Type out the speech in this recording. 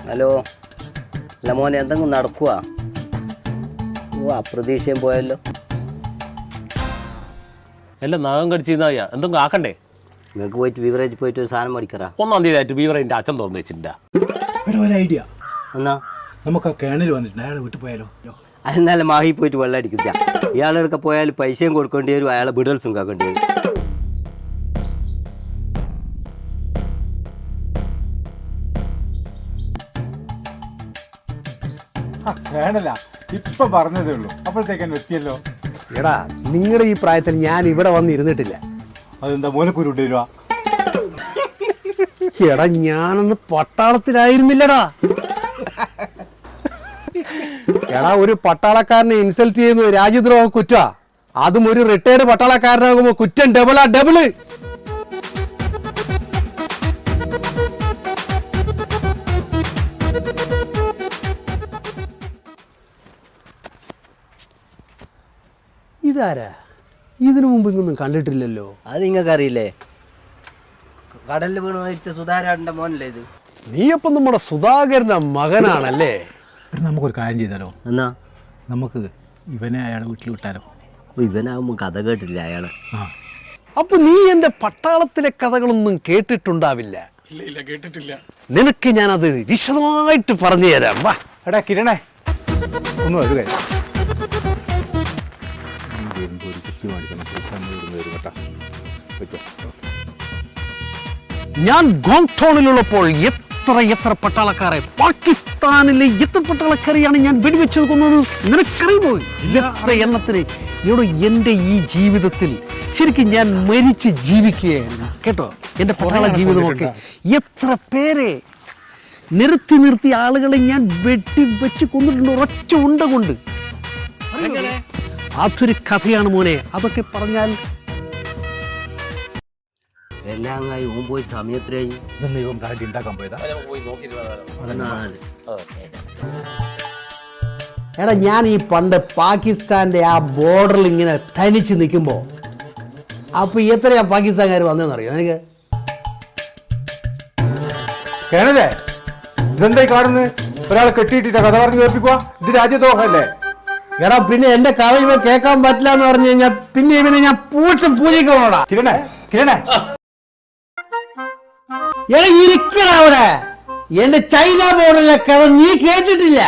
Hello അല്ല മോനെ എന്തെങ്കിലും നടക്കുക? ഓ അപ്രതീക്ഷയും പോയല്ലോ. എല്ലാം നഖം കടിച്ചിരുന്നാ എന്തെങ്കിലും ആക്കണ്ടേ? നിങ്ങൾക്ക് പോയിട്ട് ബീവറേജ് പോയിട്ട് ഒരു സാധനം മേടിക്കറാ. 1-ാം തീയതി ബീവറേജിൻ്റെ അച്ഛൻ തുറന്നു വെച്ചിട്ടുണ്ട്. ഒരു ഐഡിയ എന്നാ നമുക്ക് ആ കേണിൽ വന്നിട്ടുണ്ട്, അയാളെ വിട്ടു പോയാലോ? അതെന്നാലും മാഹി പോയിട്ട് വെള്ളം അടിക്കില്ല. ഇയാളെടുക്കെ പോയാൽ പൈസയും കൊടുക്കേണ്ടി വരും, അയാളെ ബിഡൽസും കാക്കേണ്ടി വരും. കേണല്ല ഇപ്പൊ പറഞ്ഞതേ ഉള്ളൂ, അപ്പോഴത്തേക്കെന്നെ എത്തിയല്ലോ. എടാ നിങ്ങളുടെ ഈ പ്രായത്തിൽ ഞാൻ ഇവിടെ വന്ന് ഇരുന്നിട്ടില്ല. അതെന്താ മൂലക്കൂരുണ്ട് രൂപ? എടാ ഞാനന്ന് പട്ടാളത്തിലായിരുന്നില്ലടാ. എടാ ഒരു പട്ടാളക്കാരനെ ഇൻസൾട്ട് ചെയ്യുന്നത് രാജ്യദ്രോഹ കുറ്റ. അതും ഒരു റിട്ടയർഡ് പട്ടാളക്കാരനാകുമ്പോ കുറ്റം ഡബിള്. ഇതാരാ? ഇതിനു മുമ്പ് ഇങ്ങൊന്നും കണ്ടിട്ടില്ലല്ലോ. അത് നിങ്ങൾക്ക് അറിയില്ലേ? കടലിൽ വീണ് മരിച്ച സുധാരാടൻ്റെ മോനല്ലേ ഇത്? നീയപ്പം നമ്മുടെ സുധാകരന്റെ മകനാണല്ലേ? നമുക്കൊരു കാര്യം ചെയ്താലോ? എന്നാ നമുക്ക് ഇവനെ അയാളെ വീട്ടിൽ വിട്ടാലോ? ഇവനാകുമ്പോൾ കഥ കേട്ടില്ല അയാള്. അപ്പൊ നീ എന്റെ പട്ടാളത്തിലെ കഥകളൊന്നും കേട്ടിട്ടുണ്ടാവില്ല. ഇല്ല കേട്ടിട്ടില്ല. നിനക്ക് ഞാനത് വിശദമായിട്ട് പറഞ്ഞു തരാം. വാ. എടാ കിരണേ, ഒന്നും ഒരു കാര്യം ഞാൻ ഗോങ്ടോണിലുള്ളപ്പോൾ എത്ര പട്ടാളക്കാരെ, പാകിസ്ഥാനിലെ എത്ര പട്ടാളക്കാരെയാണ് ഞാൻ വെടിവെച്ചത് കൊന്നത് നിനക്കറിയുമോ? എത്ര എണ്ണത്തിന്. ഇവിടെ എൻ്റെ ഈ ജീവിതത്തിൽ ശരിക്കും ഞാൻ മരിച്ച് ജീവിക്കുകയായിരുന്നു കേട്ടോ. എൻ്റെ പട്ടാള ജീവിതമൊക്കെ എത്ര പേരെ നിർത്തി ആളുകളെ ഞാൻ വെടിവെച്ച് കൊന്നിട്ടുണ്ട്, ഒരൊറ്റ ഉണ്ട കൊണ്ട്. അതൊരു കഥയാണ് മോനെ. അതൊക്കെ പറഞ്ഞാൽ എല്ലാം കായി ഓൻ പോയി സമയത്തിലായി. ഇതൊന്നും ഇവൻ ബ്രാൻഡ് ഉണ്ടാക്കാൻ പോയതാ. എടാ ഞാൻ ഈ പണ്ട് പാകിസ്ഥാന്റെ ആ ബോർഡറിൽ ഇങ്ങനെ തനിച്ച് നിൽക്കുമ്പോൾ അപ്പൊ എത്രയാ പാകിസ്ഥാൻകാർ വന്നതെന്നറിയോ നിനക്ക്? കേണല്ലേ, ഇതെന്തായി കാണുന്നത്? ഒരാളെ കെട്ടിയിട്ടിട്ടാ കഥ പറഞ്ഞു കേൾപ്പിക്കുക? ഇത് രാജ്യദ്രോഹല്ലേ? എടാ പിന്നെ എന്റെ കഥ ഇവ കേൾക്കാൻ പറ്റില്ല എന്ന് പറഞ്ഞു കഴിഞ്ഞാൽ പിന്നെ ഇവനെ ഞാൻ പൂജിക്കണോടാ. കിരണേ കിരണേ, എടാ ഇരിക്കണ അവിടെ. എന്റെ ചൈന ബോർഡിലെ കഥ നീ കേട്ടിട്ടില്ല?